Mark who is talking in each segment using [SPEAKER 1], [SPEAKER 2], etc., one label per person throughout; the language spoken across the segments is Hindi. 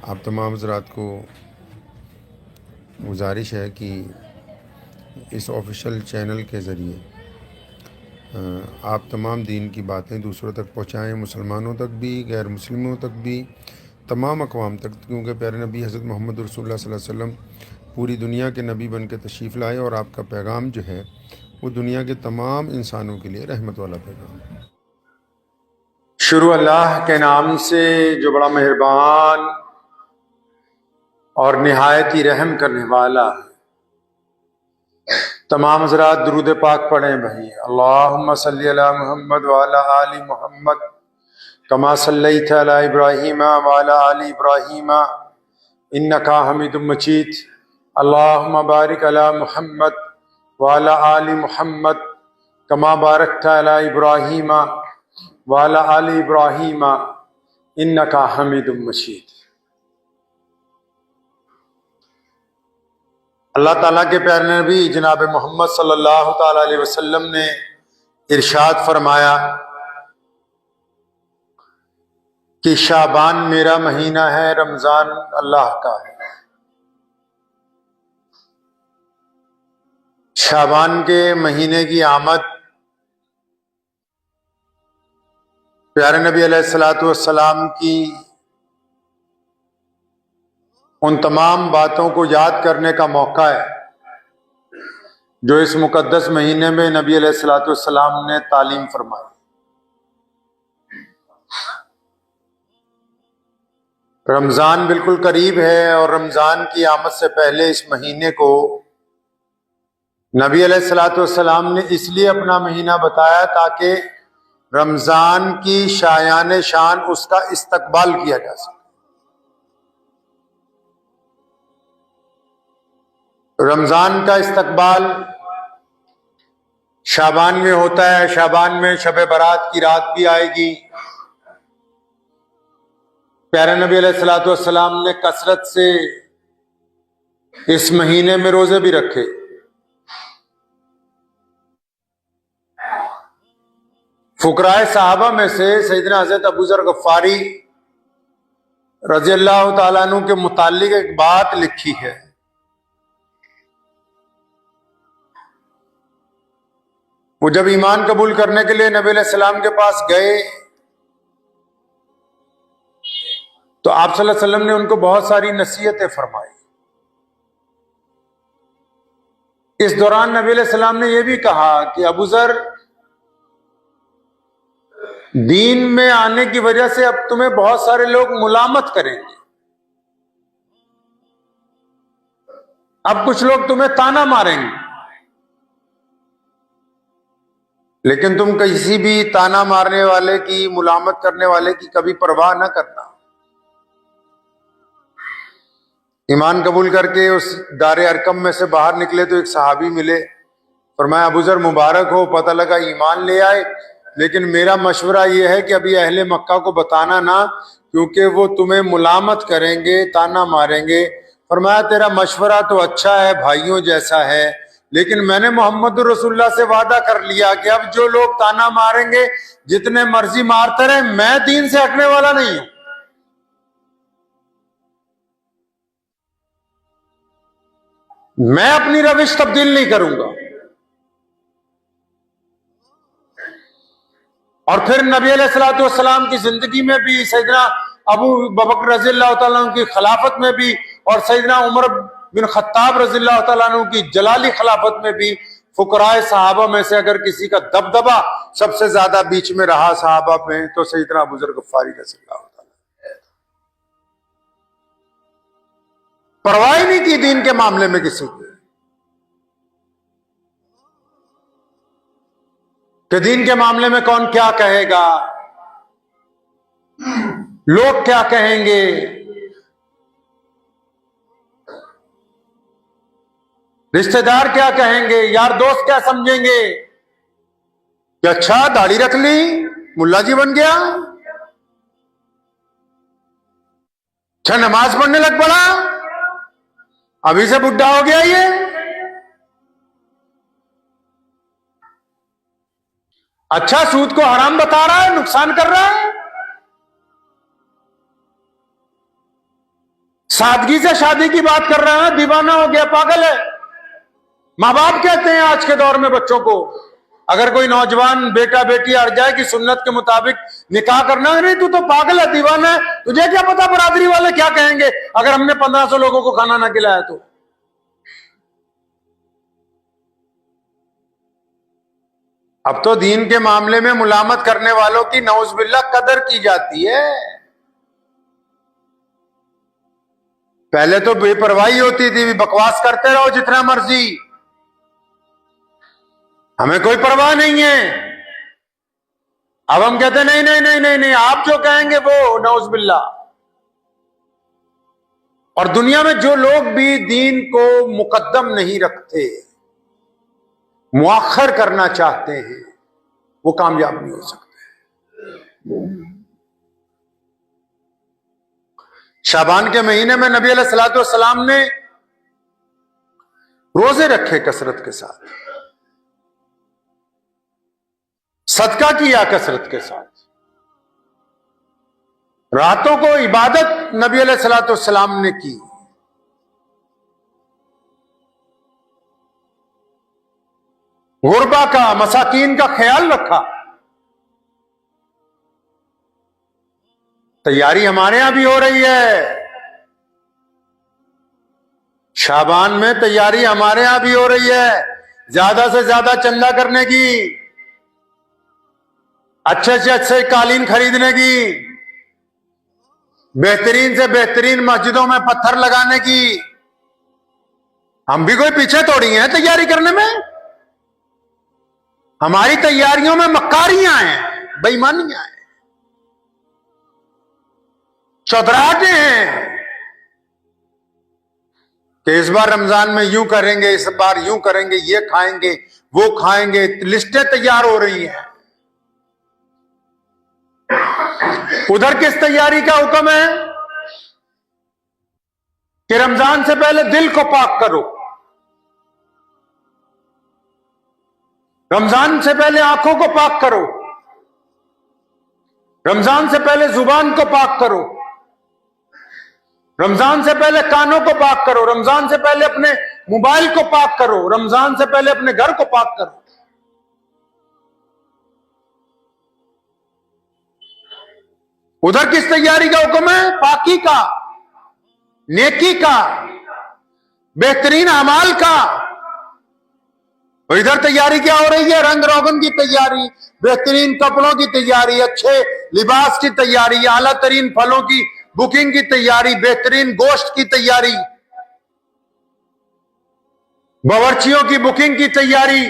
[SPEAKER 1] आप तमाम हज़रात को गुजारिश है कि इस ऑफिशियल चैनल के ज़रिए आप तमाम दीन की बातें दूसरों तक पहुँचाएँ, मुसलमानों तक भी, गैर मुस्लिमों तक भी, तमाम अक़वाम तक, क्योंकि प्यारे नबी हज़रत मोहम्मद रसूलुल्लाह सल्लल्लाहु अलैहि वसल्लम पूरी दुनिया के नबी बन के तशरीफ़ लाए और आपका पैगाम जो है वो दुनिया के तमाम इंसानों के लिए रहमत वाला पैगाम है। शुरू अल्लाह के नाम से जो बड़ा मेहरबान और निहायत ही रहम करने वाला है। तमाम हज़रात दुरूद पाक पढ़ें भाई। अल्लाहुम्मा सल्ली अला मुहम्मद व अला आलि मुहम्मद कमा सल्लैता अला इब्राहीम व अला आलि इब्राहीम इन्नका हमीदुम मजीद। अल्लाहुम्मा बारिक अला मुहम्मद व अला आलि मुहम्मद कमा बारकता अला इब्राहीम व अला आलि इब्राहीम इन्नका हमीदुम मजीद। अल्लाह ताला के प्यारे नबी जनाब मोहम्मद सल्लल्लाहु ताला अलैहि वसल्लम ने इरशाद फरमाया कि शाबान मेरा महीना है, रमजान अल्लाह का है। शाबान के महीने की आमद प्यारे नबी अलैहिस्सलातु वस्सलाम की उन तमाम बातों को याद करने का मौका है जो इस मुकद्दस महीने में नबी अलैहिस्सलातु वस्सलाम ने तालीम फरमाई। रमज़ान बिल्कुल करीब है और रमज़ान की आमद से पहले इस महीने को नबी अलैहिस्सलातु वस्सलाम ने इसलिए अपना महीना बताया ताकि रमज़ान की शायान शान उसका इस्तकबाल किया जा सके। रमज़ान का इस्तकबाल शाबान में होता है। शाबान में शब बारात की रात भी आएगी। प्यारे नबी अलैहिस्सलातु वस्सलाम ने कसरत से इस महीने में रोजे भी रखे। फुकराए साहबा में से सैयदना हज़रत अबू ज़र गफ़ारी रज़ियल्लाहु ताला अन्हु के मुताल्लिक एक बात लिखी है। वो जब ईमान कबूल करने के लिए नबी अलैहिस्सलाम के पास गए तो आप सल्लल्लाहु अलैहि वसल्लम ने उनको बहुत सारी नसीहतें फरमाई। इस दौरान नबी अलैहिस्सलाम ने यह भी कहा कि अबू ज़र, दीन में आने की वजह से अब तुम्हें बहुत सारे लोग मुलामत करेंगे। अब कुछ लोग तुम्हें ताना मारेंगे, लेकिन तुम किसी भी ताना मारने वाले की, मुलामत करने वाले की कभी परवाह न करना। ईमान कबूल करके उस दारे अरकम में से बाहर निकले तो एक सहाबी मिले। फरमाया, अबू ज़र मुबारक हो, पता लगा ईमान ले आए, लेकिन मेरा मशवरा यह है कि अभी अहले मक्का को बताना ना, क्योंकि वो तुम्हें मुलामत करेंगे, ताना मारेंगे। फरमाया, तेरा मशवरा तो अच्छा है, भाइयों जैसा है, लेकिन मैंने मोहम्मद रसूलुल्लाह से वादा कर लिया कि अब जो लोग ताना मारेंगे जितने मर्जी मारते रहे, मैं दीन से हटने वाला नहीं हूं। मैं अपनी रविश तब्दील नहीं करूंगा। और फिर नबी अलैहिस्सलातु वस्सलाम की जिंदगी में भी, सैयदना अबू बकर रज़ियल्लाहु तआला अन्हु की खिलाफत में भी और सैयदना उमर बिन खत्ताब रज़ियल्लाहु तआला अन्हु की जलाली खिलाफत में भी फुकराए सहाबा में से अगर किसी का दबदबा सबसे ज्यादा बीच में रहा सहाबा में, तो सैयदना अबू ज़र गफ़ारी रज़ियल्लाहु तआला। परवाह ही नहीं की दीन के मामले में किसी की, कि दीन के मामले में कौन क्या कहेगा, लोग क्या कहेंगे। रिश्तेदार क्या कहेंगे, यार दोस्त क्या समझेंगे कि अच्छा दाढ़ी रख ली, मुल्ला जी बन गया, अच्छा नमाज पढ़ने लग पड़ा, अभी से बुढ़ा हो गया ये। अच्छा सूद को हराम बता रहा है, नुकसान कर रहा है। सादगी से शादी की बात कर रहे हैं, दीवाना हो गया, पागल है। माँ बाप कहते हैं आज के दौर में बच्चों को, अगर कोई नौजवान बेटा बेटी अड़ जाए कि सुन्नत के मुताबिक निकाह करना है, नहीं तू तो पागल है, दीवाना है, तुझे क्या पता बरादरी वाले क्या कहेंगे अगर हमने 1500 लोगों को खाना ना खिलाया तो। अब तो दीन के मामले में मुलामत करने वालों की नौज़बिल्लाह कदर की जाती है। पहले तो बेपरवाही होती थी, बकवास करते रहो जितना मर्जी, हमें कोई परवाह नहीं है। अब हम कहते नहीं नहीं नहीं नहीं नहीं, आप जो कहेंगे वो, नौज़बिल्लाह। और दुनिया में जो लोग भी दीन को मुकद्दम नहीं रखते, मुअख्खर करना चाहते हैं, वो कामयाब नहीं हो सकते। शाबान के महीने में नबी अलैहिस्सलातु वस्सलाम ने रोजे रखे कसरत के साथ, सदका किया कसरत के साथ, रातों को इबादत नबी अलैहिस्सलातु वस्सलाम ने की। गुरबा का, मसाकीन का ख्याल रखा। तैयारी हमारे यहां भी हो रही है, शाबान में तैयारी हमारे यहां भी हो रही है, ज्यादा से ज्यादा चंदा करने की, अच्छे से अच्छे कालीन खरीदने की, बेहतरीन से बेहतरीन मस्जिदों में पत्थर लगाने की। हम भी कोई पीछे थोड़ी हैं तैयारी करने में, हमारी तैयारियों में मक्कारियां हैं, बेईमानियां हैं, चौधराहटें हैं कि इस बार रमजान में यूं करेंगे, इस बार यूं करेंगे, ये खाएंगे, वो खाएंगे, लिस्टें तैयार हो रही हैं। उधर किस तैयारी का हुक्म है कि रमजान से पहले दिल को पाक करो, रमजान से पहले आंखों को पाक करो, रमजान से पहले जुबान को पाक करो, रमजान से पहले कानों को पाक करो, रमजान से पहले अपने मोबाइल को पाक करो, रमजान से पहले अपने घर को पाक करो। उधर किस तैयारी का हुक्म है? पाकी का, नेकी का, बेहतरीन अमाल का। और इधर तैयारी क्या हो रही है? रंग रोगन की तैयारी, बेहतरीन कपड़ों की तैयारी, अच्छे लिबास की तैयारी, आला तरीन फलों की बुकिंग की तैयारी, बेहतरीन गोश्त की तैयारी, बावर्चियों की बुकिंग की तैयारी।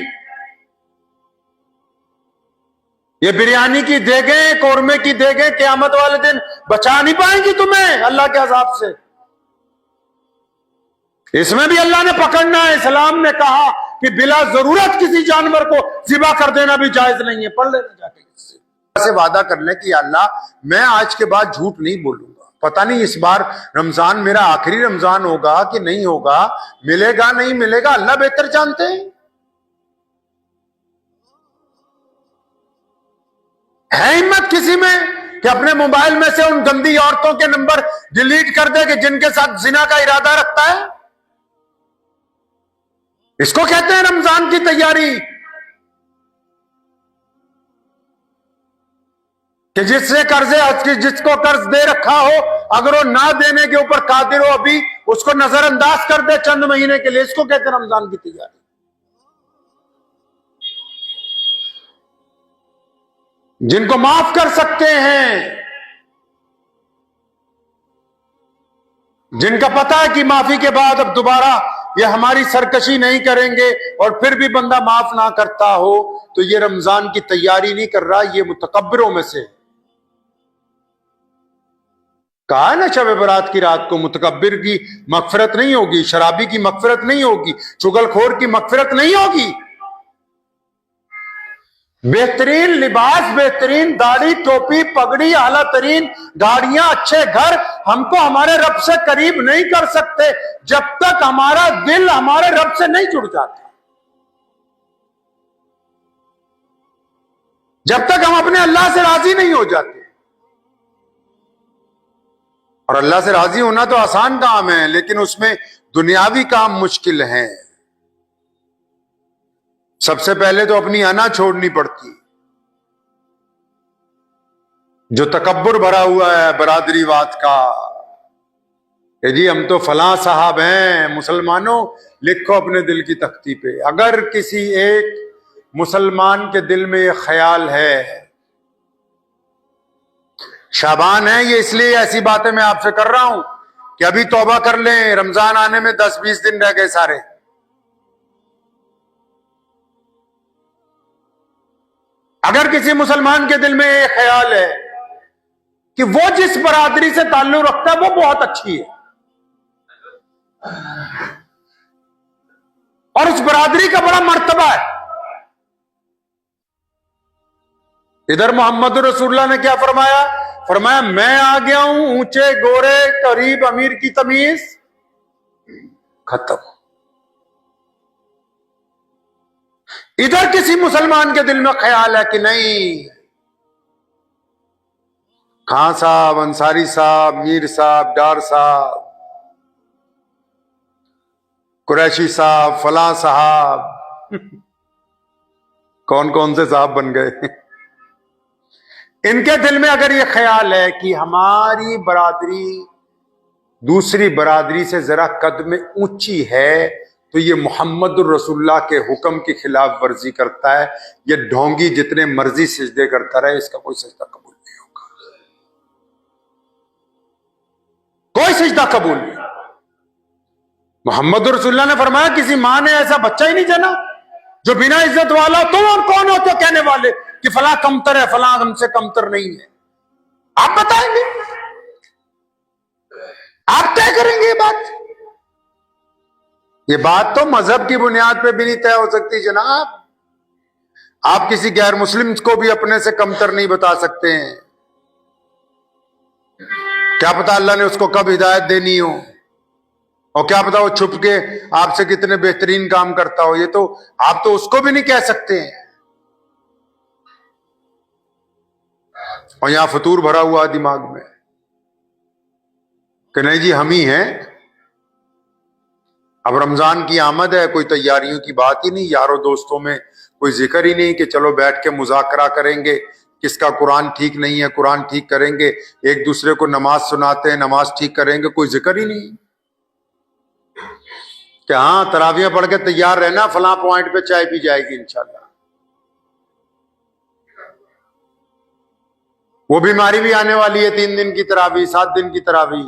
[SPEAKER 1] ये बिरयानी की देगें, कौरमे की देगें क़यामत वाले दिन बचा नहीं पाएंगी तुम्हें अल्लाह के अज़ाब से। इसमें भी अल्लाह ने पकड़ना है। इस्लाम ने कहा कि बिला जरूरत किसी जानवर को ज़िबा कर देना भी जायज नहीं है। पढ़ लेना जाके, से वादा कर ले कि अल्लाह मैं आज के बाद झूठ नहीं बोलूंगा। पता नहीं इस बार रमजान मेरा आखिरी रमजान होगा कि नहीं होगा, मिलेगा नहीं मिलेगा, अल्लाह बेहतर जानते हैं। है हिम्मत किसी में कि अपने मोबाइल में से उन गंदी औरतों के नंबर डिलीट कर दे कि जिनके साथ जिना का इरादा रखता है? इसको कहते हैं रमजान की तैयारी, कि जिससे कर्जे, जिसको कर्ज दे रखा हो, अगर वो ना देने के ऊपर कादिर हो अभी, उसको नजरअंदाज कर दे चंद महीने के लिए। इसको कहते हैं रमजान की तैयारी। जिनको माफ कर सकते हैं, जिनका पता है कि माफी के बाद अब दोबारा ये हमारी सरकशी नहीं करेंगे, और फिर भी बंदा माफ ना करता हो, तो ये रमजान की तैयारी नहीं कर रहा, ये मुतकब्बिरों में से। कहा ना शब बरात की रात को मुतकब्बिर की मगफिरत नहीं होगी, शराबी की मगफिरत नहीं होगी, चुगलखोर की मगफिरत नहीं होगी। बेहतरीन लिबास, बेहतरीन दाढ़ी, टोपी, पगड़ी, आला तरीन गाड़ियां, अच्छे घर हमको हमारे रब से करीब नहीं कर सकते जब तक हमारा दिल हमारे रब से नहीं जुड़ जाता, जब तक हम अपने अल्लाह से राजी नहीं हो जाते। और अल्लाह से राजी होना तो आसान काम है, लेकिन उसमें दुनियावी काम मुश्किल है। सबसे पहले तो अपनी अना छोड़नी पड़ती, जो तकब्बुर भरा हुआ है बरादरीवाद का कि जी हम तो फलां साहब हैं। मुसलमानों, लिखो अपने दिल की तख्ती पे, अगर किसी एक मुसलमान के दिल में ये ख्याल है, शाबान है ये, इसलिए ऐसी बातें मैं आपसे कर रहा हूं कि अभी तौबा कर लें, रमजान आने में 10-20 दिन रह गए सारे। अगर किसी मुसलमान के दिल में ये ख्याल है कि वो जिस बरादरी से ताल्लुक रखता है वो बहुत अच्छी है और उस बरादरी का बड़ा मर्तबा है, इधर मोहम्मद रसूलुल्लाह ने क्या फरमाया? फरमाया मैं आ गया हूं ऊंचे गोरे करीब अमीर की तमीज खत्म। इधर किसी मुसलमान के दिल में ख्याल है कि नहीं, खां साहब, अंसारी साहब, मीर साहब, डार साहब, कुरैशी साहब, फलां साहब कौन कौन से साहब बन गए। इनके दिल में अगर ये ख्याल है कि हमारी बरादरी दूसरी बरादरी से जरा कद में ऊंची है, तो ये मोहम्मद रसूलुल्लाह के हुक्म की खिलाफ वर्जी करता है। ये ढोंगी जितने मर्जी सजदे करता रहे, इसका कोई सजदा कबूल नहीं होगा, कोई सजदा कबूल नहीं। मोहम्मद रसूलुल्लाह ने फरमाया किसी मां ने ऐसा बच्चा ही नहीं जना जो बिना इज्जत वाला, तुम और कौन हो तो कहने वाले कि फला कमतर है, फला हमसे कमतर नहीं है। आप बताएंगे, आप तय करेंगे ये बात तो मजहब की बुनियाद पे भी नहीं तय हो सकती जनाब। आप किसी गैर मुस्लिम को भी अपने से कमतर नहीं बता सकते हैं। क्या पता अल्लाह ने उसको कब हिदायत देनी हो, और क्या पता वो छुप के आपसे कितने बेहतरीन काम करता हो, ये तो आप तो उसको भी नहीं कह सकते हैं। और यहां फतूर भरा हुआ दिमाग में कि नहीं जी हम ही हैं। अब रमजान की आमद है, कोई तैयारियों की बात ही नहीं, यारों दोस्तों में कोई जिक्र ही नहीं कि चलो बैठ के मुज़ाकरा करेंगे, किसका कुरान ठीक नहीं है कुरान ठीक करेंगे, एक दूसरे को नमाज सुनाते हैं नमाज ठीक करेंगे, कोई जिक्र ही नहीं कि हाँ तरावियां पढ़ के तैयार रहना, फलां पॉइंट पे चाय पी जाएगी इंशाल्लाह। वो बीमारी भी आने वाली है, 3 दिन की तरावी, 7 दिन की तरावी।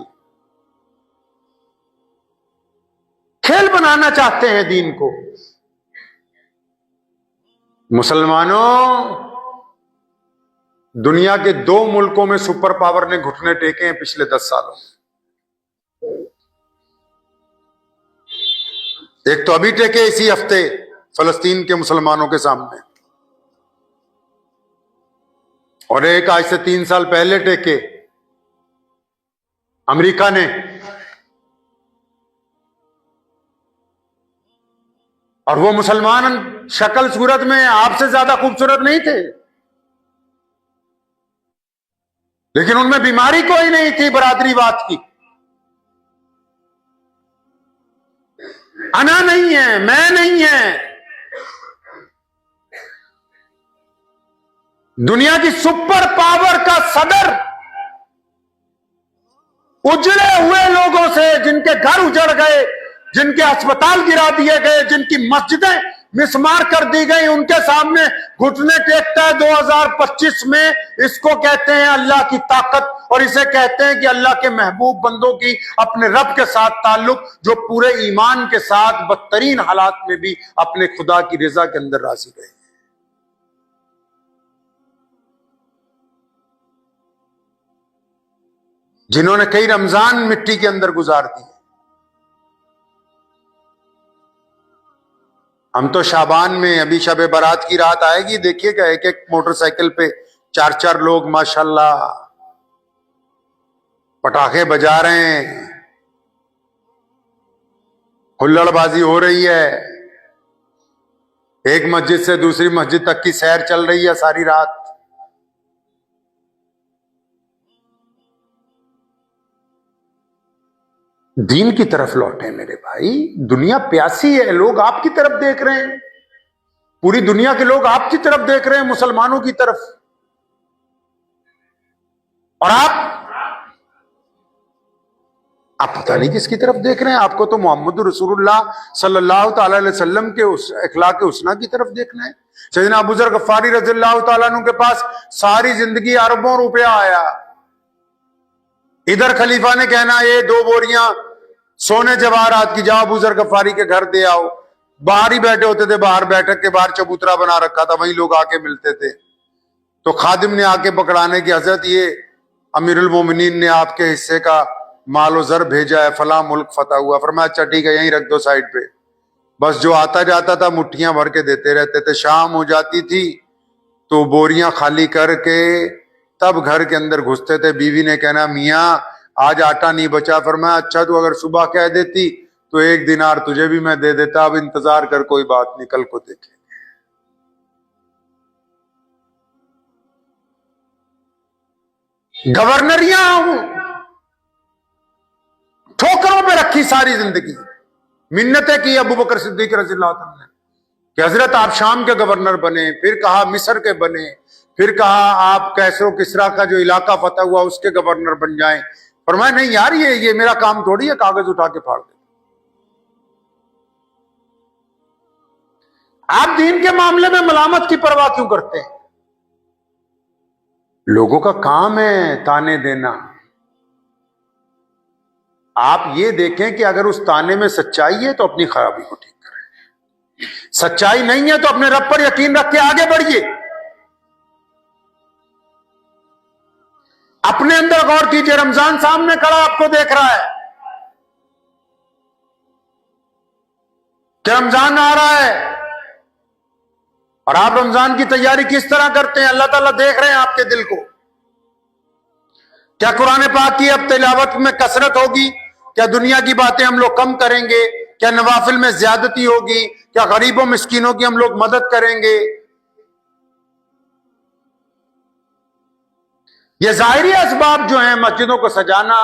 [SPEAKER 1] खेल बनाना चाहते हैं दीन को। मुसलमानों, दुनिया के 2 मुल्कों में सुपर पावर ने घुटने टेके हैं पिछले 10 सालों में। एक तो अभी टेके इसी हफ्ते फलस्तीन के मुसलमानों के सामने, और एक आज से 3 साल पहले टेके अमेरिका ने। और वो मुसलमान शक्ल सूरत में आपसे ज्यादा खूबसूरत नहीं थे, लेकिन उनमें बीमारी कोई नहीं थी बरादरीवाद की। अना नहीं है, मैं नहीं है। दुनिया की सुपर पावर का सदर उजड़े हुए लोगों से, जिनके घर उजड़ गए, जिनके अस्पताल गिरा दिए गए, जिनकी मस्जिदें मिसमार कर दी गई, उनके सामने घुटने टेकता है 2025 में। इसको कहते हैं अल्लाह की ताकत, और इसे कहते हैं कि अल्लाह के महबूब बंदों की अपने रब के साथ ताल्लुक, जो पूरे ईमान के साथ बदतरीन हालात में भी अपने खुदा की रजा के अंदर राजी रहे। जिन्होंने कई रमजान मिट्टी के अंदर गुजार दिए। हम तो शाबान में, अभी शब बारात की रात आएगी, देखिएगा एक एक मोटरसाइकिल पे 4-4 लोग माशाल्लाह पटाखे बजा रहे हैं, हुल्लड़बाजी हो रही है, एक मस्जिद से दूसरी मस्जिद तक की सैर चल रही है सारी रात। दीन की तरफ लौटे मेरे भाई। दुनिया प्यासी है, लोग आपकी तरफ देख रहे हैं, पूरी दुनिया के लोग आपकी तरफ देख रहे हैं, मुसलमानों की तरफ, और आप पता नहीं किसकी तरफ देख रहे हैं। आपको तो मोहम्मद रसूलुल्लाह सल्लल्लाहु ताला अलैहि वसल्लम के उस अखलाक हुस्ना की तरफ देखना है। सैयदना अबू ज़र गफ्फारी रज़ियल्लाहु ताला अन्हु के पास सारी जिंदगी अरबों रुपया आया, इधर खलीफा ने कहना ये 2 बोरियां सोने जवाहरात की जाओ अबू ज़र गफ्फारी के घर दे आओ। बाहर ही बैठे होते थे, बाहर बैठक के बाहर चबूतरा बना रखा था, वहीं लोग आके मिलते थे। तो खादिम ने आके पकड़ाने की, हजरत ये अमीरुल मोमिनीन ने आपके हिस्से का मालो जर भेजा है, फला मुल्क फतह हुआ। फरमाया अच्छा ठीक है, यहीं रख दो साइड पे। बस जो आता जाता था मुट्ठियां भर के देते रहते थे। शाम हो जाती थी तो बोरियां खाली करके तब घर के अंदर घुसते थे। बीवी ने कहना मियाँ आज आटा नहीं बचा। फरमाया अच्छा तू अगर सुबह कह देती तो 1 दिनार तुझे भी मैं दे देता, अब इंतजार कर, कोई बात नहीं, कल को देखे। गवर्नरियां ठोकरों पे रखी सारी जिंदगी, मिन्नतें की अबू बकर सिद्दीक रज़ियल्लाहु अन्हु ने कि हजरत आप शाम के गवर्नर बने, फिर कहा मिस्र के बने, फिर कहा आप कैसरो किसरा का जो इलाका फतह हुआ उसके गवर्नर बन जाएं। फरमाया नहीं यार, ये मेरा काम थोड़ी है कागज उठा के फाड़ दे। आप दीन के मामले में मलामत की परवाह क्यों करते हैं? लोगों का काम है ताने देना। आप ये देखें कि अगर उस ताने में सच्चाई है तो अपनी खराबी को ठीक करें, सच्चाई नहीं है तो अपने रब पर यकीन रख के आगे बढ़िए। अपने अंदर गौर कीजिए, रमजान सामने खड़ा आपको देख रहा है कि रमजान आ रहा है, और आप रमजान की तैयारी किस तरह करते हैं? अल्लाह ताला देख रहे हैं आपके दिल को। क्या कुरान पाक की अब तिलावत में कसरत होगी? क्या दुनिया की बातें हम लोग कम करेंगे? क्या नवाफिल में ज्यादती होगी? क्या गरीबों मिस्कीनों की हम लोग मदद करेंगे? ये जाहिरी असबाब जो हैं, मस्जिदों को सजाना,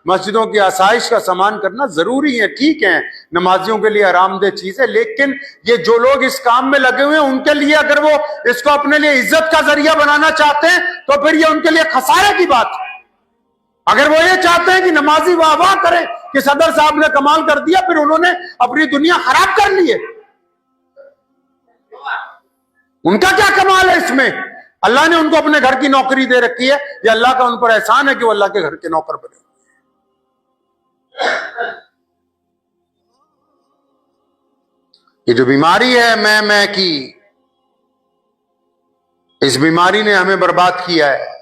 [SPEAKER 1] मस्जिदों की आसाइश का सामान करना जरूरी है, ठीक है, नमाजियों के लिए आरामदेह चीज है। लेकिन ये जो लोग इस काम में लगे हुए हैं उनके लिए अगर वो इसको अपने लिए इज्जत का जरिया बनाना चाहते हैं तो फिर ये उनके लिए खसारे की बात है। अगर वो ये चाहते हैं कि नमाजी वाह वाह करें कि सदर साहब ने कमाल कर दिया, फिर उन्होंने अपनी दुनिया खराब कर ली है। उनका क्या कमाल है इसमें? अल्लाह ने उनको अपने घर की नौकरी दे रखी है, ये अल्लाह का उन पर एहसान है कि वो अल्लाह के घर के नौकर बने। ये जो बीमारी है मैं की, इस बीमारी ने हमें बर्बाद किया है।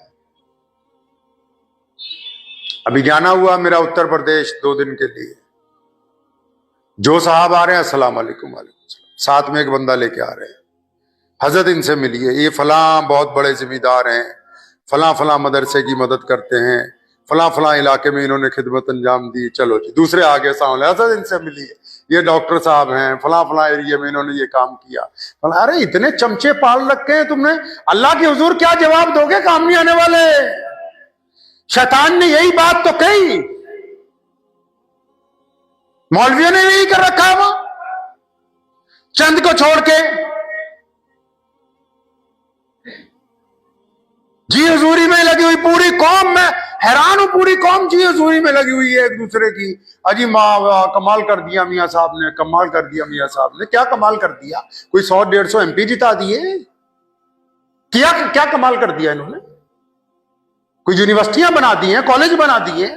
[SPEAKER 1] अभी जाना हुआ मेरा उत्तर प्रदेश 2 दिन के लिए। जो साहब आ रहे हैं अस्सलाम वालेकुम, वालेकुम सलाम, साथ में एक बंदा लेके आ रहे हैं, हजरत इनसे मिलिए, ये फला बहुत बड़े जिम्मेदार हैं, फला फला मदरसे की मदद करते हैं, फला फला इलाके में इन्होंने खिदमत अंजाम दी। चलो जी, दूसरे आगे सामने, हजरत इनसे मिलिए, ये डॉक्टर साहब हैं, फला फला एरिया में इन्होंने ये काम किया। अरे इतने चमचे पाल रखे हैं तुमने, अल्लाह के हुजूर क्या जवाब दोगे काम नहीं आने वाले? शैतान ने यही बात तो कही, मौलवियों ने यही कर रखा है, वो चंद को छोड़ के जी हुजूरी में लगी हुई पूरी कौम, मैं हैरान हूं, पूरी कौम जी हुजूरी में लगी हुई है एक दूसरे की। अजी माँ कमाल कर दिया मियाँ साहब ने, कमाल कर दिया मियाँ साहब ने। क्या कमाल कर दिया? कोई 100-150 MP जिता दिए? क्या क्या कमाल कर दिया इन्होंने? कोई यूनिवर्सिटियां बना दी हैं, कॉलेज बना दिए,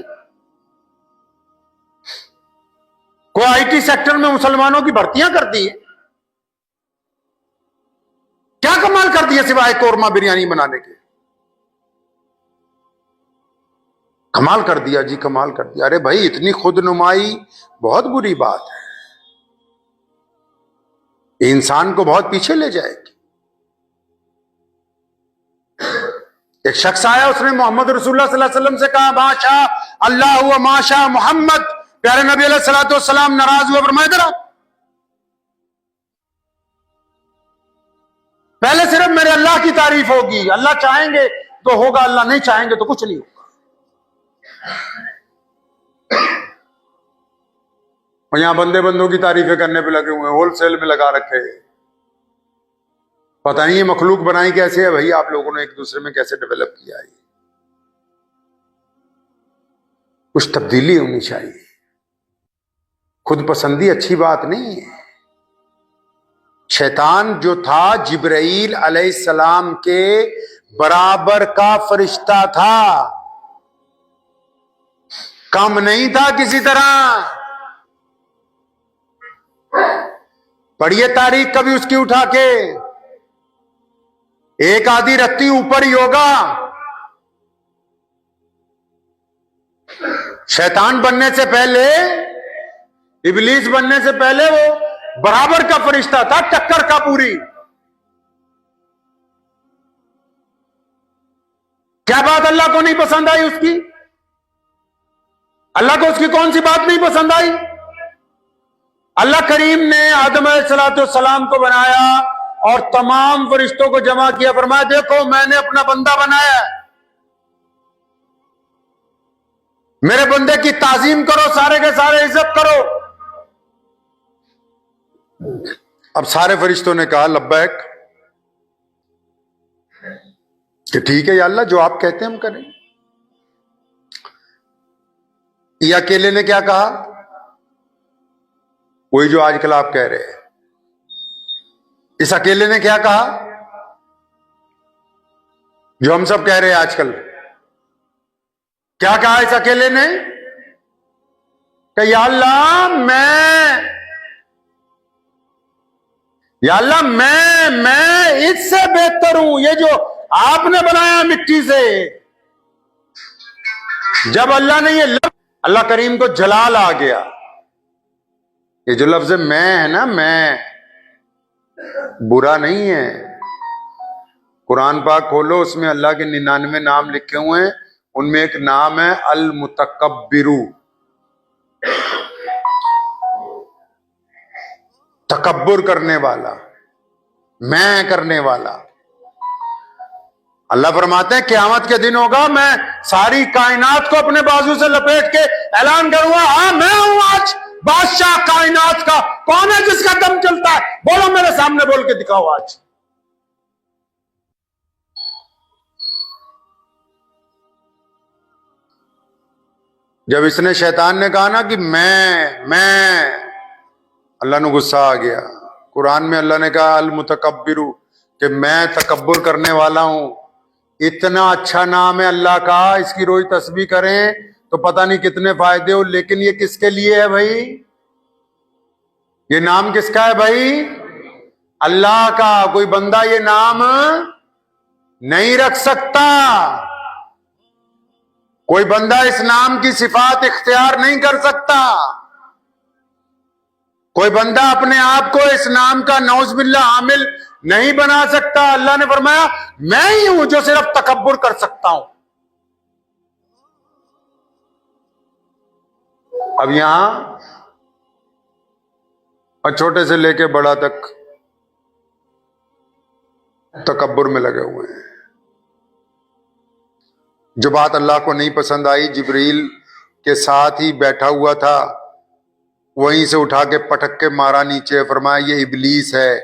[SPEAKER 1] कोई IT सेक्टर में मुसलमानों की भर्तियां कर दी है। क्या कमाल कर दिया सिवाय कोरमा बिरयानी बनाने के? कमाल कर दिया जी, कमाल कर दिया। अरे भाई इतनी खुदनुमाई बहुत बुरी बात है, इंसान को बहुत पीछे ले जाएगी। एक शख्स आया, उसने मोहम्मद रसूलुल्लाह सल्लल्लाहु अलैहि वसल्लम से कहा माशा अल्लाह हुआ माशा मोहम्मद। प्यारे नबी अलैहिस्सलाम नाराज हुए, फरमाया इधर आओ, पहले सिर्फ मेरे अल्लाह की तारीफ होगी, अल्लाह चाहेंगे तो होगा, अल्लाह नहीं चाहेंगे तो कुछ नहीं होगा। और यहां बंदे बंदों की तारीफें करने पे लगे हुए हैं, होलसेल में लगा रखे। पता नहीं ये मखलूक बनाई कैसे है भाई, आप लोगों ने एक दूसरे में कैसे डेवलप किया है। कुछ तब्दीली होनी चाहिए। खुद पसंदी अच्छी बात नहीं है। शैतान जो था जिब्राईल अलैहिस्सलाम के बराबर का फरिश्ता था, कम नहीं था किसी तरह। पढ़िए तारीख कभी उसकी उठा के, एक आधी रत्ती ऊपर ही होगा। शैतान बनने से पहले, इबलीस बनने से पहले वो बराबर का फरिश्ता था, टक्कर का पूरी। क्या बात अल्लाह को नहीं पसंद आई उसकी? अल्लाह को उसकी कौन सी बात नहीं पसंद आई? अल्लाह करीम ने आदम अलैहिस्सलाम को बनाया और तमाम फरिश्तों को जमा किया, फरमाया देखो मैंने अपना बंदा बनाया है, मेरे बंदे की ताजीम करो, सारे के सारे इज्जत करो। अब सारे फरिश्तों ने कहा लब्बैक, कि ठीक है या अल्लाह, जो आप कहते हैं हम करें। ये अकेले ने क्या कहा? वही जो आजकल आप कह रहे हैं। इस अकेले ने क्या कहा? जो हम सब कह रहे हैं आजकल। क्या कहा इस अकेले ने? कि या अल्लाह मैं इससे बेहतर हूं, ये जो आपने बनाया मिट्टी से। जब अल्लाह ने अल्लाह करीम को जलाल आ गया। ये जो लफ्ज मैं है ना, मैं बुरा नहीं है। कुरान पाक खोलो, उसमें अल्लाह के 99 नाम लिखे हुए हैं, उनमें एक नाम है अल मुतकब्बिरु, तकब्बुर करने वाला, मैं करने वाला। अल्लाह फरमाते हैं क़यामत के दिन होगा, मैं सारी कायनात को अपने बाजू से लपेट के ऐलान करूंगा, हाँ मैं हूं आज बादशाह कायनात का। कौन है जिसका दम चलता है? बोलो मेरे सामने, बोल के दिखाओ आज। जब इसने, शैतान ने कहा ना कि मैं, अल्लाह ने गुस्सा आ गया। कुरान में अल्लाह ने कहा अल मुतकब्बिरु, कि मैं तकब्बुर करने वाला हूं। इतना अच्छा नाम है अल्लाह का, इसकी रोज तस्बीह करें तो पता नहीं कितने फायदे हो। लेकिन ये किसके लिए है भाई? ये नाम किसका है भाई? अल्लाह का। कोई बंदा ये नाम नहीं रख सकता। कोई बंदा इस नाम की सिफात इख्तियार नहीं कर सकता। कोई बंदा अपने आप को इस नाम का नौज़बिल्लाह हामिल नहीं बना सकता। अल्लाह ने फरमाया मैं ही हूं जो सिर्फ तकब्बुर कर सकता हूं। अब यहां और छोटे से लेके बड़ा तक तकब्बुर में लगे हुए हैं। जो बात अल्लाह को नहीं पसंद आई, जिब्रील के साथ ही बैठा हुआ था, वहीं से उठा के पटक के मारा नीचे। फरमाया ये इबलीस है,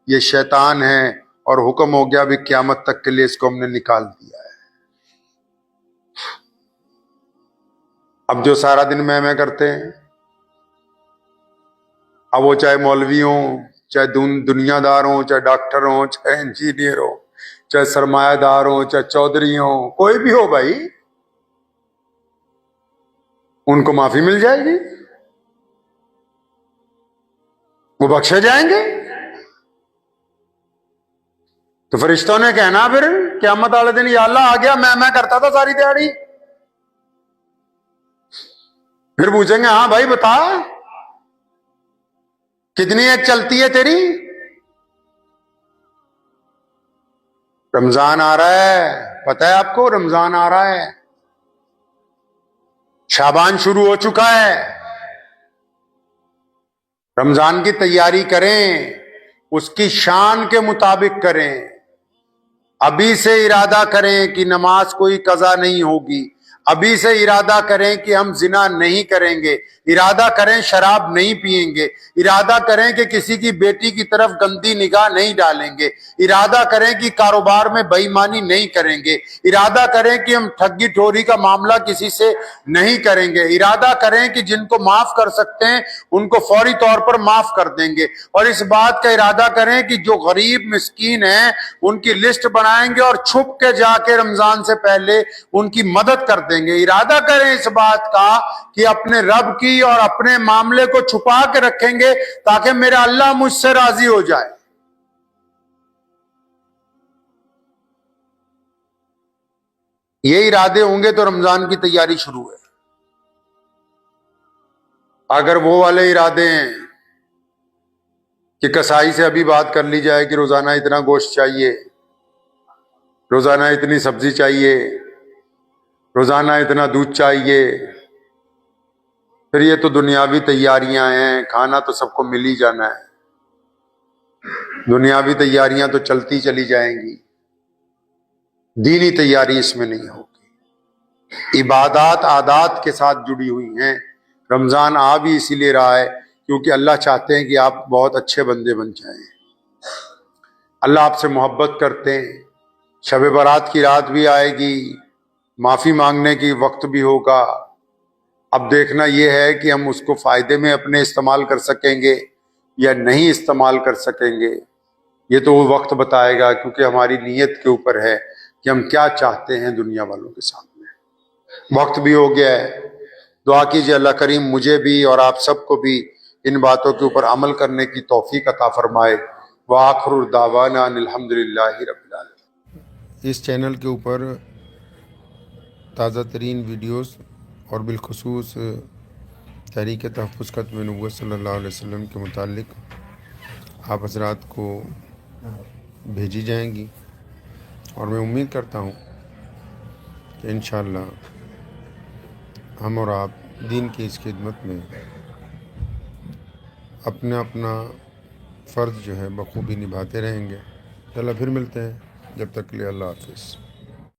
[SPEAKER 1] ये शैतान है, और हुक्म हो गया भी क़यामत तक के लिए इसको हमने निकाल दिया है। अब जो सारा दिन मैं करते हैं, अब वो चाहे मौलवी हो, चाहे दुनियादार हो, चाहे डॉक्टर हो, चाहे इंजीनियर हो, चाहे सरमायादार हो, चाहे चौधरी हो, कोई भी हो भाई, उनको माफी मिल जाएगी, वो बख्शे जाएंगे। तो फरिश्तों ने कहना फिर क़यामत वाले दिन, या अल्लाह आ गया, मैं करता था सारी दिहाड़ी। फिर पूछेंगे हाँ भाई बता, कितनी एक चलती है तेरी? रमजान आ रहा है, पता है आपको? रमजान आ रहा है, शाबान शुरू हो चुका है। रमजान की तैयारी करें, उसकी शान के मुताबिक करें। अभी से इरादा करें कि नमाज कोई कज़ा नहीं होगी। अभी से इरादा करें कि हम जिना नहीं करेंगे, इरादा करें शराब नहीं पिएंगे, इरादा करें कि किसी की बेटी की तरफ गंदी निगाह नहीं डालेंगे, इरादा करें कि कारोबार में बेईमानी नहीं करेंगे, इरादा करें कि हम ठगी ठोरी का मामला किसी से नहीं करेंगे, इरादा करें कि जिनको माफ कर सकते हैं उनको फौरी तौर पर माफ कर देंगे, और इस बात का इरादा करें कि जो गरीब मिस्कीन हैं उनकी लिस्ट बनाएंगे और छुप के जाके रमजान से पहले उनकी मदद कर देंगे। इरादा करें इस बात का कि अपने रब की और अपने मामले को छुपा के रखेंगे ताकि मेरा अल्लाह मुझसे राजी हो जाए। ये इरादे होंगे तो रमजान की तैयारी शुरू है। अगर वो वाले इरादे हैं कि कसाई से अभी बात कर ली जाए कि रोजाना इतना गोश्त चाहिए, रोजाना इतनी सब्जी चाहिए, रोजाना इतना दूध चाहिए, फिर ये तो दुनियावी तैयारियां हैं, खाना तो सबको मिल ही जाना है, दुनियावी तैयारियां तो चलती चली जाएंगी, दीनी तैयारी इसमें नहीं होगी। इबादत आदात के साथ जुड़ी हुई हैं। रमजान आ भी इसीलिए रहा है क्योंकि अल्लाह चाहते हैं कि आप बहुत अच्छे बंदे बन जाएं। अल्लाह आपसे मोहब्बत करते हैं। शब बारात की रात भी आएगी, माफी मांगने की वक्त भी होगा। अब देखना यह है कि हम उसको फायदे में अपने इस्तेमाल कर सकेंगे या नहीं इस्तेमाल कर सकेंगे, ये तो वो वक्त बताएगा, क्योंकि हमारी नीयत के ऊपर है कि हम क्या चाहते हैं दुनिया वालों के सामने। वक्त भी हो गया है। दुआ कीजिए अल्लाह करीम मुझे भी और आप सबको भी इन बातों के ऊपर अमल करने की तौफीक अता फरमाए। व आखिर दावाना अल्हम्दुलिल्लाहि रब्बिल आलमीन।
[SPEAKER 2] इस चैनल के ऊपर ताज़ा तरीन वीडियोस और बिलखुसूस तहरीक तहफ़्फ़ुज़ ख़त्म नबुव्वत सल्लल्लाहु अलैहि वसल्लम के मुतालिक आप हज़रात को भेजी जाएंगी, और मैं उम्मीद करता हूँ कि इंशाअल्लाह हम और आप दीन की इस खिदमत में अपना अपना फ़र्ज़ जो है बखूबी निभाते रहेंगे। चलो फिर मिलते हैं, जब तक के लिए अल्लाह हाफ़िज़।